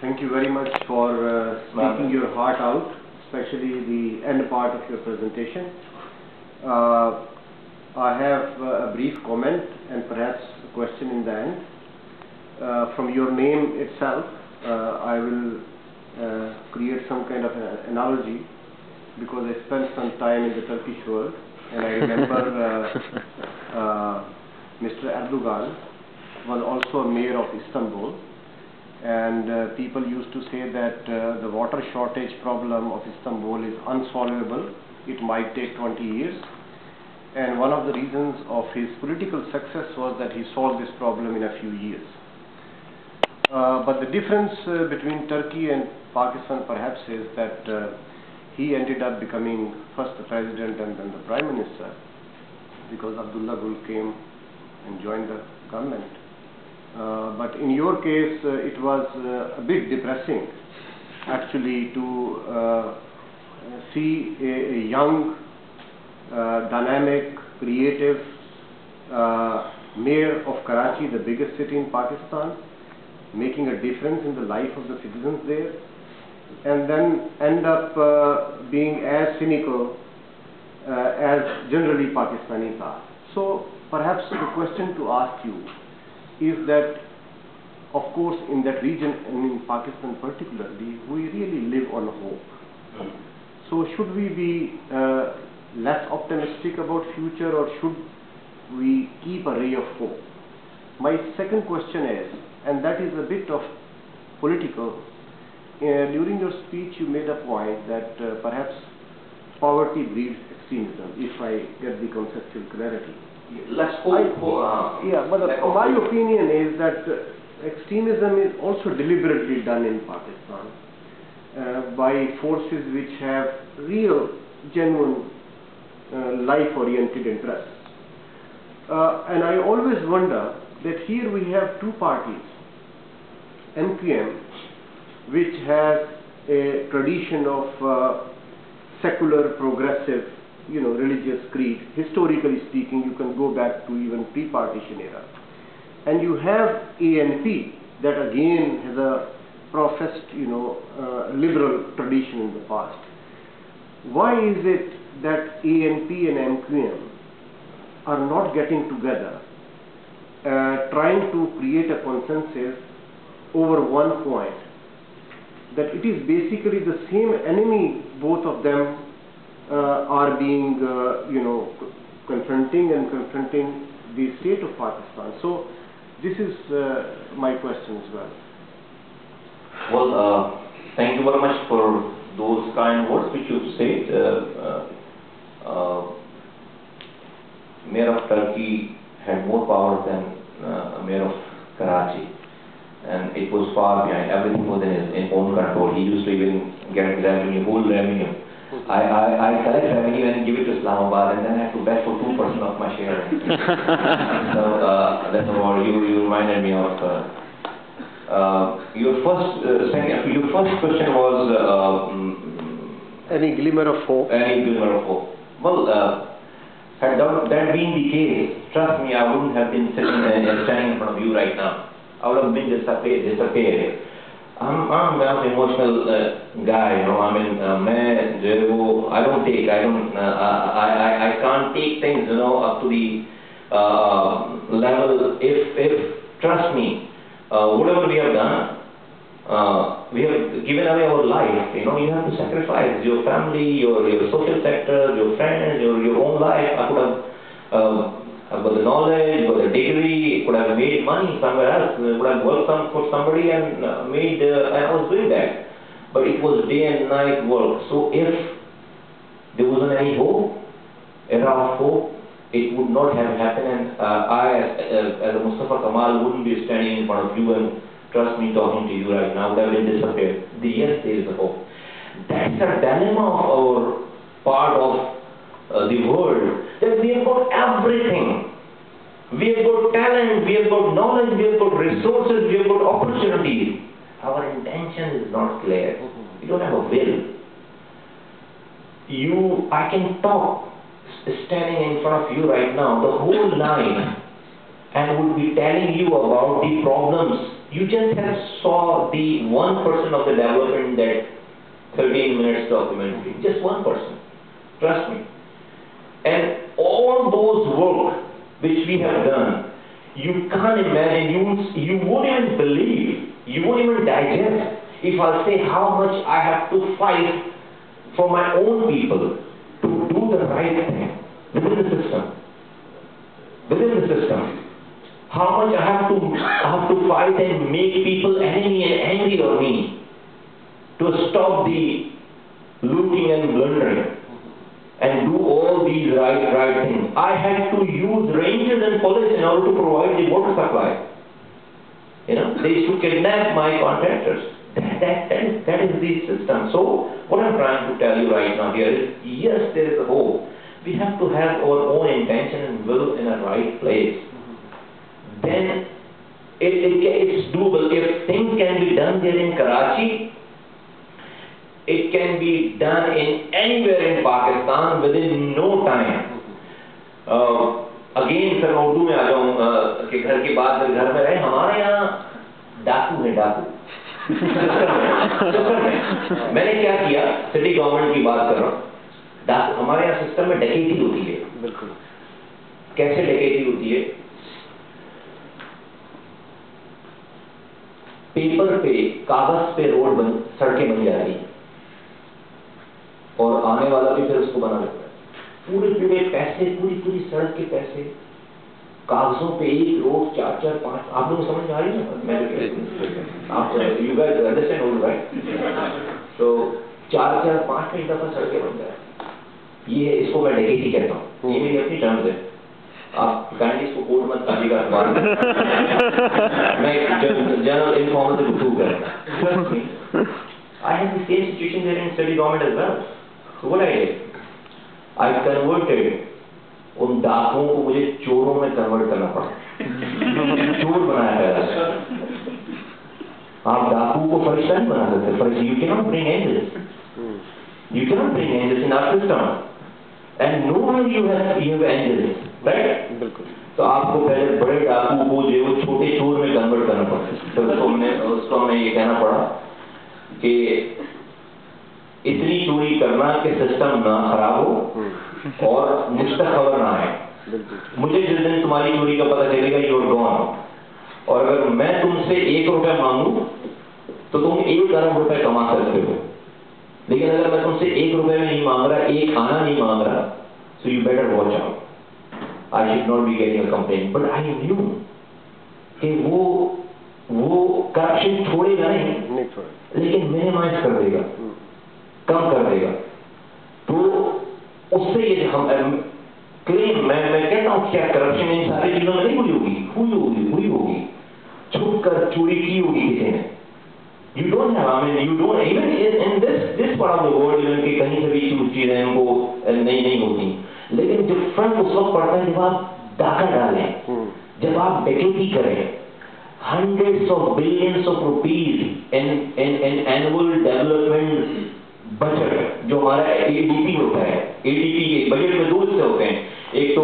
Thank you very much for speaking your heart out, especially the end part of your presentation. I have a brief comment and perhaps a question in the end. From your name itself, I will create some kind of an analogy, because I spent some time in the Turkish world, and I remember Mr. Erdogan was also a mayor of Istanbul, and people used to say that the water shortage problem of Istanbul is unsolvable. It might take 20 years, and one of the reasons of his political success was that he solved this problem in a few years. But the difference between Turkey and Pakistan perhaps is that he ended up becoming first the president and then the prime minister, because Abdullah Gül came and joined the government. But in your case, it was a bit depressing actually to see a young, dynamic, creative mayor of Karachi, the biggest city in Pakistan, making a difference in the life of the citizens there, and then end up being as cynical as generally Pakistanis are. So perhaps the question to ask you is that, of course, in that region and in Pakistan particularly, we really live on hope. So should we be less optimistic about future, or should we keep a ray of hope? My second question is, and that is a bit of political, during your speech you made a point that perhaps poverty breeds extremism, if I get the conceptual clarity. Let's hope. But my opinion is that extremism is also deliberately done in Pakistan by forces which have real, genuine, life-oriented interests. And I always wonder that here we have two parties, MQM, which has a tradition of secular, progressive, religious creed. Historically speaking, you can go back to even pre-partition era. And you have ANP, that again has a professed, liberal tradition in the past. Why is it that ANP and MQM are not getting together, trying to create a consensus over one point, that it is basically the same enemy both of them are being, confronting the state of Pakistan? So this is my question as well. Well, thank you very much for those kind words which you said. Mayor of Turkey had more power than Mayor of Karachi, and it was far behind. Everything was in his own control. He used to even get revenue, whole revenue. I collect revenue and give it to Islamabad, and then I have to bet for 2% of my share. So that's about you reminded me of your first question was any glimmer of hope. Any glimmer of hope. Well, had that been the case, trust me, I wouldn't have been standing in front of you right now. I would have been disappeared. I'm an emotional guy, I can't take things, up to the level. If trust me, whatever we have done, we have given away our life. You have to sacrifice your family, your social sector, your friends, your own life. I could have I've got the knowledge, got the degree, could have made money somewhere else, could have worked for somebody and made, I was doing that. But it was day and night work. So if there wasn't any hope, era of hope, it would not have happened, and I, as a Mustafa Kamal, wouldn't be standing in front of you and, trust me, talking to you right now, would have been disappeared. Yes, there is a hope. That's the dilemma of our part of the world, that we have got everything. We have got talent, we have got knowledge, we have got resources, we have got opportunities. Our intention is not clear. We don't have a will. I can talk standing in front of you right now the whole night and would be telling you about the problems You just have saw the 1% of the development in that 13 minutes documentary. Just 1%. Trust me. And all those work which we have done, you can't imagine, you won't even believe, you won't even digest if I say how much I have to fight for my own people to do the right thing within the system. Within the system. How much I have to fight and make people enemy and angry on me to stop the looting and plundering and do all these right things. I had to use rangers and police in order to provide the water supply. You know, they used to kidnap my contractors. That is the system. So, what I'm trying to tell you right now here is, yes, there is a hope. We have to have our own intention and will in a right place. Then it's doable. If things can be done there in Karachi, it can be done in anywhere in Pakistan within no time. Again, sir, मैं उर्दू में आ जाऊँ कि घर की बात घर में रहे. हमारे यहाँ डाकू है, डाकू. मैंने क्या किया, सिटी गवर्नमेंट की बात कर रहा हूँ. हमारे यहाँ सिस्टम में डकैती होती है. बिल्कुल. कैसे डकैती होती है? पेपर पे, कागज पे रोड सड़कें बन जा रही हैं और आने वाला भी फिर उसको बना लेता है. पूरे पैसे, पूरी सड़क के पैसे कागजों पे, एक रोड 4, 5. आप लोग समझ आ रही है ना? मैं आप you guys understand all right? तो 4, 5 दफा सड़कें बन जाए. ये इसको मैं डकैती कहता हूँ. ये मेरी अपनी टर्म्स है. आप काइंडली इसको कोर्ट मत कीजिएगा. मैं जनरल इन्फॉर्मल से प्रूव करूँगा. I had the same situation there in city government as well. So what I did, I converted. उन डाकुओं को मुझे चोरों में कन्वर्ट करना पड़ा. चोर बनाया गया. आप डाकू को फरिश्ता नहीं बना सकते. फरिश्ता, you cannot bring angels. You cannot bring angels in our system. And nowhere you have angels, right? बिल्कुल. तो आपको पहले बड़े डाकू को जो छोटे चोर में कन्वर्ट करना पड़ा. तो उसको हमें ये कहना पड़ा कि इतनी चोरी करना कि सिस्टम ना खराब हो और मुझ तक खबर ना आए. मुझे जिस दिन तुम्हारी चोरी का पता चलेगा, यू आर गॉन. और अगर मैं तुमसे 1 रुपया मांगू तो तुम 1 अरब रुपए कमा सकते हो. लेकिन अगर मैं तुमसे 1 रुपए में नहीं मांग रहा, 1 आना नहीं मांग रहा, so you better watch out. I should not be getting a complaint. But I knew कि वो करप्शन छोड़ेगा नहीं, लेकिन मिनिमाइज कर देगा, कम कर देगा. तो उससे ये हम क्लेम, मैं कहता हूँ क्या करप्शन इन सारी चीजों में नहीं हुई होगी. छुप कर चोरी की होगी किसी ने. You don't have, I mean, you don't, even in this part of the world, even कि कहीं से भी चीजें उनको नहीं होती. लेकिन जो फर्क उस वक्त पड़ता है जब आप डाका डालें, जब आप डकैती करें. Hundreds of billions of rupees in annual development budget, जो हमारा ADP होता है. ADP के बजट में 2 हिस्से होते हैं. एक तो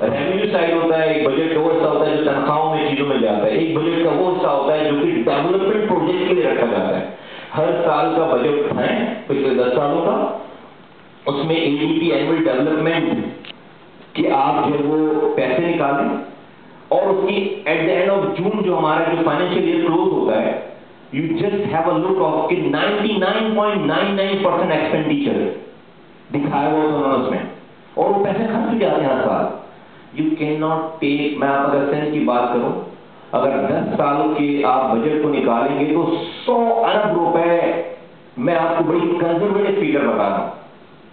रेवेन्यू साइड होता है, एक बजट वो हिस्सा होता है जो तनख्वाहों में चीजों में जाता है. एक बजट का वो हिस्सा होता है जो कि डेवलपमेंट प्रोजेक्ट के लिए रखा जाता है. हर साल का बजट है पिछले 10 सालों का. उसमें ADP एनुअल डेवलपमेंट कि आप जब वो पैसे निकालें और उसकी at the end of June जो हमारा जो फाइनेंशियल ईयर क्लोज होता है, you just have a look of कि 99.99% एक्सपेंडिचर दिखाया हुआ होता है उसमें, और वो पैसे खर्च हो जाते हैं हर साल. यू कैन नॉट टेक, मैं आप अगर सेंस की बात करूं, अगर 10 सालों के आप बजट को निकालेंगे तो 100 अरब रुपए, मैं आपको बड़ी कंजर्वेटिव फिगर बता रहा हूं.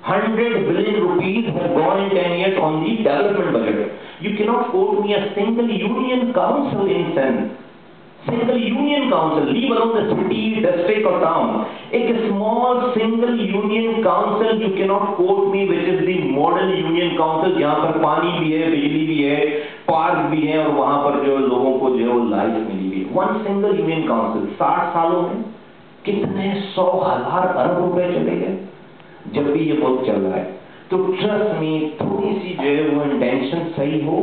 100 billion rupees have gone in 10 years on the development budget. You cannot quote me a single union council in sense. Single union council, leave alone the city, district or town. A small single union council you cannot quote me which is the model union council जहाँ पर पानी भी है, बिजली भी है, park भी है और वहाँ पर जो लोगों को जो लाइफ मिली हुई. One single union council 60 सालों में कितने 100,000 अरब रुपए चले गए जब भी ये मुल्क चल रहा है. तो ट्रस्ट मी, थोड़ी सी जो है वो इंटेंशन सही हो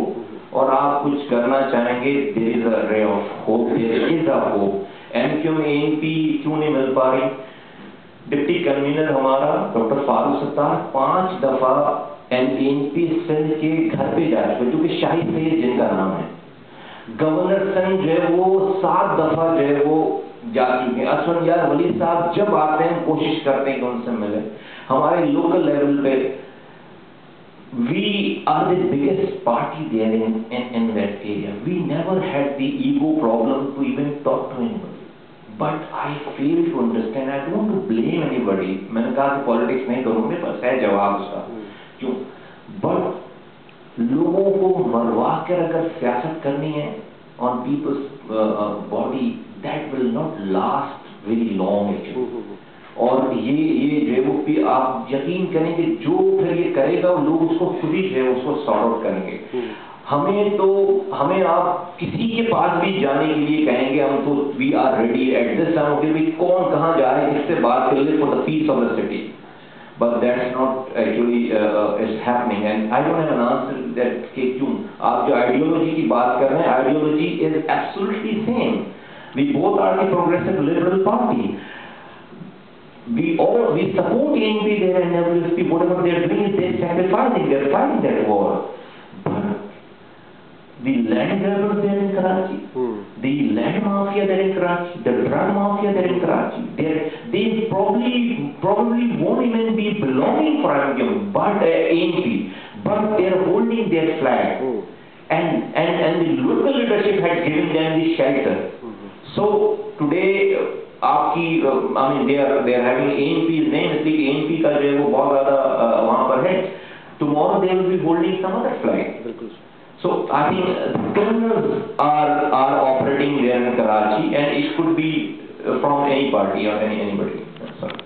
اور آپ کچھ کرنا چاہیں گے, there is a ray of hope, there is a hope. ایم کیوں میں ANP کیوں نہیں مل پا رہی؟ ڈپٹی کنوینر ہمارا ڈاکٹر فاروق ستار 5 دفعہ ANP سندھ کے گھر پہ جا چکے, جو کہ شاہد سید جن کا نام ہے. گورنر سنگھ جو ہے وہ 7 دفعہ جو ہے وہ جا چکے ہیں. اسفند یار ولی صاحب جب آتے ہیں کوشش کرتے ہیں کہ ان سے ملے. ہمارے لوکل لیول پہ we are the biggest party there in that area. We never had the ego problem to even talk to anybody. But I fail to understand. I don't want to blame anybody. میں نے کہا کہ politics نہیں کروں, میرے پاس ہے جواب اس کا کیوں. بٹ لوگوں کو مروا کر اگر سیاست کرنی ہے on people's body, that will not last very long actually. اور یہ جو ہے آپ یقین کریں کہ جو پھر یہ کرے گا لوگ اس کو خود ہی جو ہے اس کو سارٹ آؤٹ کریں گے. ہمیں آپ کسی کے پاس بھی جانے کے لیے کہیں گے, ہم تو we are ready at this time کہ بھائی کون کہاں جا رہے ہیں, اس سے بات کر لیں for the peace of the city. But that's not actually is happening, and I don't have an answer that کہ کیوں. آپ جو آئیڈیولوجی کی بات کر رہے ہیں, ideology is absolutely same. We both are the progressive liberal party. We support ANP there and WSP. Whatever they are doing is they are sacrificing, they are fighting that war. But the land grabbers there in Karachi, the land mafia there in Karachi, the drug mafia there in Karachi, they probably won't even be belonging for ANP, but they are holding their flag. And the local leadership had given them the shelter. So today آپ کی I mean they are having ANP's name, اس لیے ANP کا جو ہے وہ بہت زیادہ وہاں پر ہے. Tomorrow they will be holding some other flag. So I think the criminals are operating there in Karachi, and it could be from any party or anybody. Sorry.